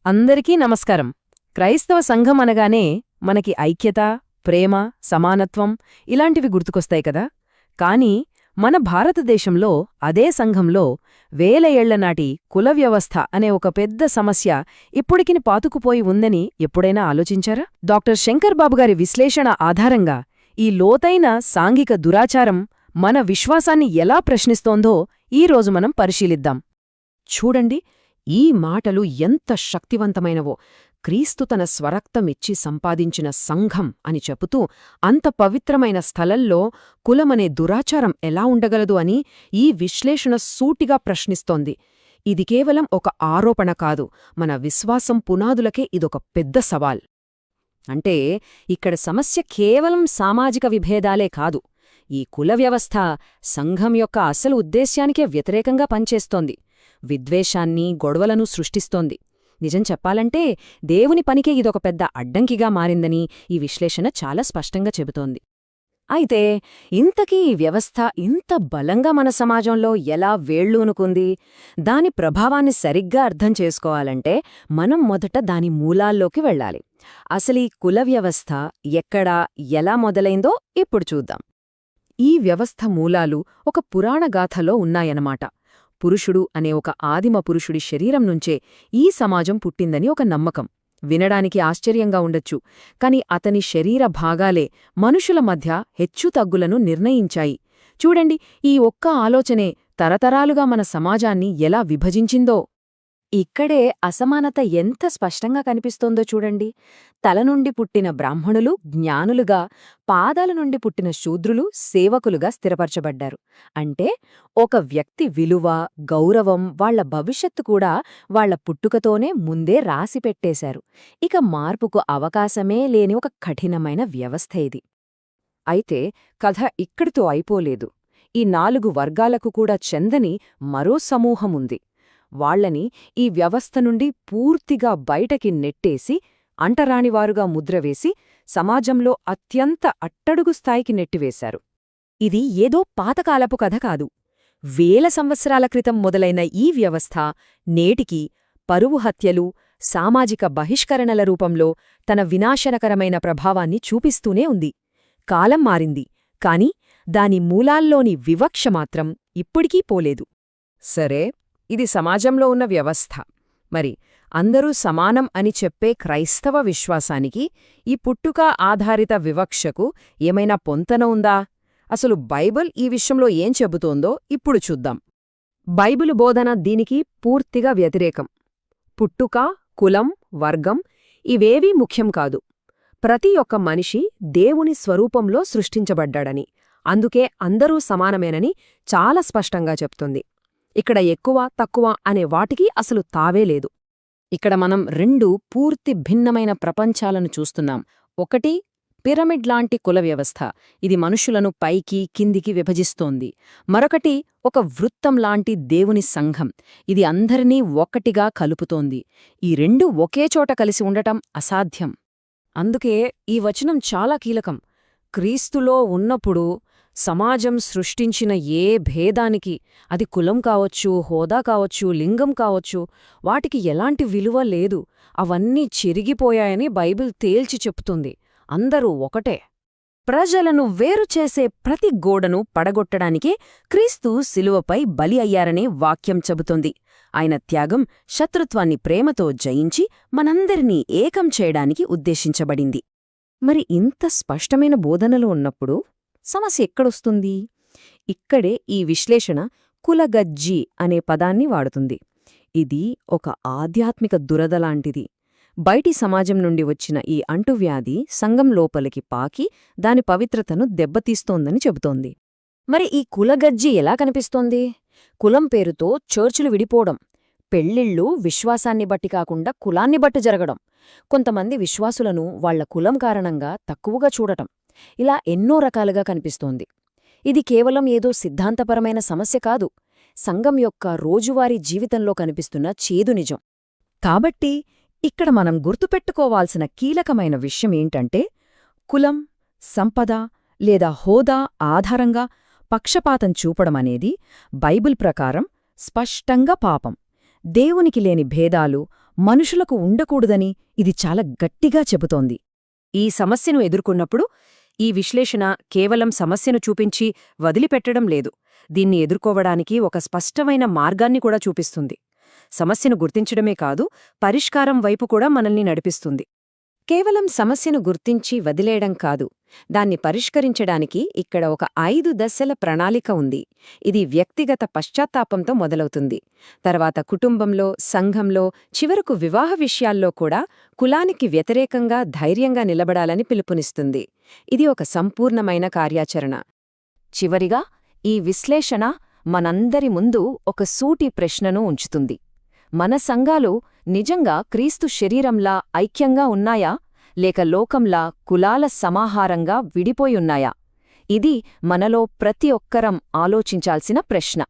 అందరికీ నమస్కారం. క్రైస్తవ సంఘం అనగానే మనకి ఐక్యత, ప్రేమ, సమానత్వం ఇలాంటివి గుర్తుకొస్తాయి కదా. కాని మన భారతదేశంలో అదే సంఘంలో వేల ఏళ్లనాటి కుల వ్యవస్థ అనే ఒక పెద్ద సమస్య ఇప్పుడికిని పాతుకుపోయి ఉందని ఎప్పుడైనా ఆలోచించారా? డాక్టర్ శంకర్ బాబుగారి విశ్లేషణ ఆధారంగా ఈ లోతైన సాంఘిక దురాచారం మన విశ్వాసాన్ని ఎలా ప్రశ్నిస్తోందో ఈరోజు మనం పరిశీలిద్దాం. చూడండి, ఈ మాటలు ఎంత శక్తివంతమైనవో. క్రీస్తు తన స్వరక్తమిచ్చి సంపాదించిన సంఘం అని చెబుతూ అంత పవిత్రమైన స్థలంలో కులమనే దురాచారం ఎలా ఉండగలదు అని ఈ విశ్లేషణ సూటిగా ప్రశ్నిస్తోంది. ఇది కేవలం ఒక ఆరోపణ కాదు, మన విశ్వాసం పునాదులకే ఇదొక పెద్ద సవాల్. అంటే ఇక్కడ సమస్య కేవలం సామాజిక విభేదాలే కాదు, ఈ కుల వ్యవస్థ సంఘం యొక్క అసలు ఉద్దేశ్యానికే వ్యతిరేకంగా పనిచేస్తోంది. విద్వేషాన్ని, గొడవలను సృష్టిస్తోంది. నిజం చెప్పాలంటే దేవుని పనికే ఇదొక పెద్ద అడ్డంకిగా మారిందని ఈ విశ్లేషణ చాలా స్పష్టంగా చెబుతోంది. అయితే ఇంతకీ ఈ వ్యవస్థ ఇంత బలంగా మన సమాజంలో ఎలా వేళ్లూనుకుంది? దాని ప్రభావాన్ని సరిగ్గా అర్థం చేసుకోవాలంటే మనం మొదట దాని మూలాల్లోకి వెళ్ళాలి. అసలీ కుల వ్యవస్థ ఎక్కడా, ఎలా మొదలైందో ఇప్పుడు చూద్దాం. ఈ వ్యవస్థ మూలాలు ఒక పురాణగాథలో ఉన్నాయన్నమాట. పురుషుడు అనే ఒక ఆదిమ పురుషుడి శరీరం నుంచే ఈ సమాజం పుట్టిందని ఒక నమ్మకం. వినడానికి ఆశ్చర్యంగా ఉండొచ్చు, కాని అతని శరీర భాగాలే మనుషుల మధ్య హెచ్చుతగ్గులను నిర్ణయించాయి. చూడండి, ఈ ఒక్క ఆలోచనే తరతరాలుగా మన సమాజాన్ని ఎలా విభజించిందో. ఇక్కడే అసమానత ఎంత స్పష్టంగా కనిపిస్తోందో చూడండి. తల నుండి పుట్టిన బ్రాహ్మణులు జ్ఞానులుగా, పాదాల నుండి పుట్టిన శూద్రులు సేవకులుగా స్థిరపరచబడ్డారు. అంటే ఒక వ్యక్తి విలువ, గౌరవం, వాళ్ల భవిష్యత్తు కూడా వాళ్ల పుట్టుకతోనే ముందే రాసిపెట్టేశారు. ఇక మార్పుకు అవకాశమే లేని ఒక కఠినమైన వ్యవస్థ ఇది. అయితే కథ ఇక్కడితో అయిపోలేదు. ఈ 4 వర్గాలకు కూడా చెందని మరో సమూహముంది. వాళ్లని ఈ వ్యవస్థ నుండి పూర్తిగా బయటకి నెట్టేసి, అంటరానివారుగా ముద్రవేసి సమాజంలో అత్యంత అట్టడుగు స్థాయికి నెట్టివేశారు. ఇది ఏదో పాతకాలపు కథ కాదు. వేల సంవత్సరాల క్రితం మొదలైన ఈ వ్యవస్థ నేటికి పరువు హత్యలు, సామాజిక బహిష్కరణల రూపంలో తన వినాశనకరమైన ప్రభావాన్ని చూపిస్తూనే ఉంది. కాలం మారింది, కాని దాని మూలాల్లోని వివక్ష మాత్రం ఇప్పటికీ పోలేదు. సరే, ఇది సమాజంలో ఉన్న వ్యవస్థ. మరి అందరూ సమానం అని చెప్పే క్రైస్తవ విశ్వాసానికి ఈ పుట్టుక ఆధారిత వివక్షకు ఏమైనా పొంతన ఉందా? అసలు బైబిల్ ఈ విషయంలో ఏం చెబుతోందో ఇప్పుడు చూద్దాం. బైబిలు బోధన దీనికి పూర్తిగా వ్యతిరేకం. పుట్టుక, కులం, వర్గం ఇవేవీ ముఖ్యం కాదు. ప్రతి ఒక్క మనిషి దేవుని స్వరూపంలో సృష్టించబడ్డాడని, అందుకే అందరూ సమానమేనని చాలా స్పష్టంగా చెప్తుంది. ఇక్కడ ఎక్కువ, తక్కువ అనే వాటికి అసలు తావే లేదు. ఇక్కడ మనం 2 పూర్తి భిన్నమైన ప్రపంచాలను చూస్తున్నాం. ఒకటి పిరమిడ్ లాంటి కుల వ్యవస్థ, ఇది మనుషులను పైకి, కిందికి విభజిస్తోంది. మరొకటి ఒక వృత్తం లాంటి దేవుని సంఘం, ఇది అందరినీ ఒక్కటిగా కలుపుతోంది. ఈ 2 ఒకే చోట కలిసి ఉండటం అసాధ్యం. అందుకే ఈ వచనం చాలా కీలకం. క్రీస్తులో ఉన్నప్పుడు సమాజం సృష్టించిన ఏ భేదానికి, అది కులం కావచ్చు, హోదా కావచ్చు, లింగం కావచ్చు, వాటికి ఎలాంటి విలువ లేదు. అవన్నీ చెరిగిపోయాయని బైబిల్ తేల్చి చెప్తుంది. అందరూ ఒకటే. ప్రజలను వేరుచేసే ప్రతి గోడను పడగొట్టడానికే క్రీస్తు శిలువపై బలి అయ్యారనే వాక్యం చెబుతోంది. ఆయన త్యాగం శత్రుత్వాన్ని ప్రేమతో జయించి మనందరినీ ఏకం చేయడానికి ఉద్దేశించబడింది. మరి ఇంత స్పష్టమైన బోధనలు ఉన్నప్పుడు సమస్య ఎక్కడొస్తుంది? ఇక్కడే ఈ విశ్లేషణ కులగజ్జి అనే పదాన్ని వాడుతుంది. ఇది ఒక ఆధ్యాత్మిక దురదలాంటిది. బయటి సమాజం నుండి వచ్చిన ఈ అంటువ్యాధి సంఘం లోపలికి పాకి దాని పవిత్రతను దెబ్బతీస్తోందని చెబుతోంది. మరి ఈ కులగజ్జి ఎలా కనిపిస్తోంది? కులం పేరుతో చర్చిలు విడిపోవడం, పెళ్ళిళ్ళు విశ్వాసాన్ని బట్టి కాకుండా కులాన్ని బట్టి జరగడం, కొంతమంది విశ్వాసులను వాళ్ల కులం కారణంగా తక్కువగా చూడటం, ఇలా ఎన్నో రకాలుగా కనిపిస్తోంది. ఇది కేవలం ఏదో సిద్ధాంతపరమైన సమస్య కాదు, సంఘం యొక్క రోజువారీ జీవితంలో కనిపిస్తున్న చేదు నిజం. కాబట్టి ఇక్కడ మనం గుర్తుపెట్టుకోవాల్సిన కీలకమైన విషయమేంటంటే, కులం, సంపద లేదా హోదా ఆధారంగా పక్షపాతం చూపడమనేది బైబిల్ ప్రకారం స్పష్టంగా పాపం. దేవునికి లేని భేదాలు, మనుషులకు ఉండకూడదని ఇది చాలా గట్టిగా చెబుతోంది. ఈ సమస్యను ఎదుర్కొన్నప్పుడు ఈ విశ్లేషణ కేవలం సమస్యను చూపించి వదిలిపెట్టడం లేదు, దీన్ని ఎదుర్కోవడానికి ఒక స్పష్టమైన మార్గాన్ని కూడా చూపిస్తుంది. సమస్యను గుర్తించడమే కాదు, పరిష్కారం వైపు కూడా మనల్ని నడిపిస్తుంది. కేవలం సమస్యను గుర్తించి వదిలేయడం కాదు, దాన్ని పరిష్కరించడానికి ఇక్కడ ఒక 5 దశల ప్రణాళిక ఉంది. ఇది వ్యక్తిగత పశ్చాత్తాపంతో మొదలవుతుంది, తర్వాత కుటుంబంలో, సంఘంలో, చివరకు వివాహ విషయాల్లో కూడా కులానికి వ్యతిరేకంగా ధైర్యంగా నిలబడాలని పిలుపునిస్తుంది. ఇది ఒక సంపూర్ణమైన కార్యాచరణ. చివరిగా ఈ విశ్లేషణ మనందరి ముందు ఒక సూటి ప్రశ్నను ఉంచుతుంది. మన సంఘాలు నిజంగా క్రీస్తు శరీరంలా ఐక్యంగా ఉన్నాయా, లేక లోకంలా కులాల సమాహారంగా విడిపోయున్నాయా? ఇది మనలో ప్రతి ఒక్కరం ఆలోచించాల్సిన ప్రశ్న.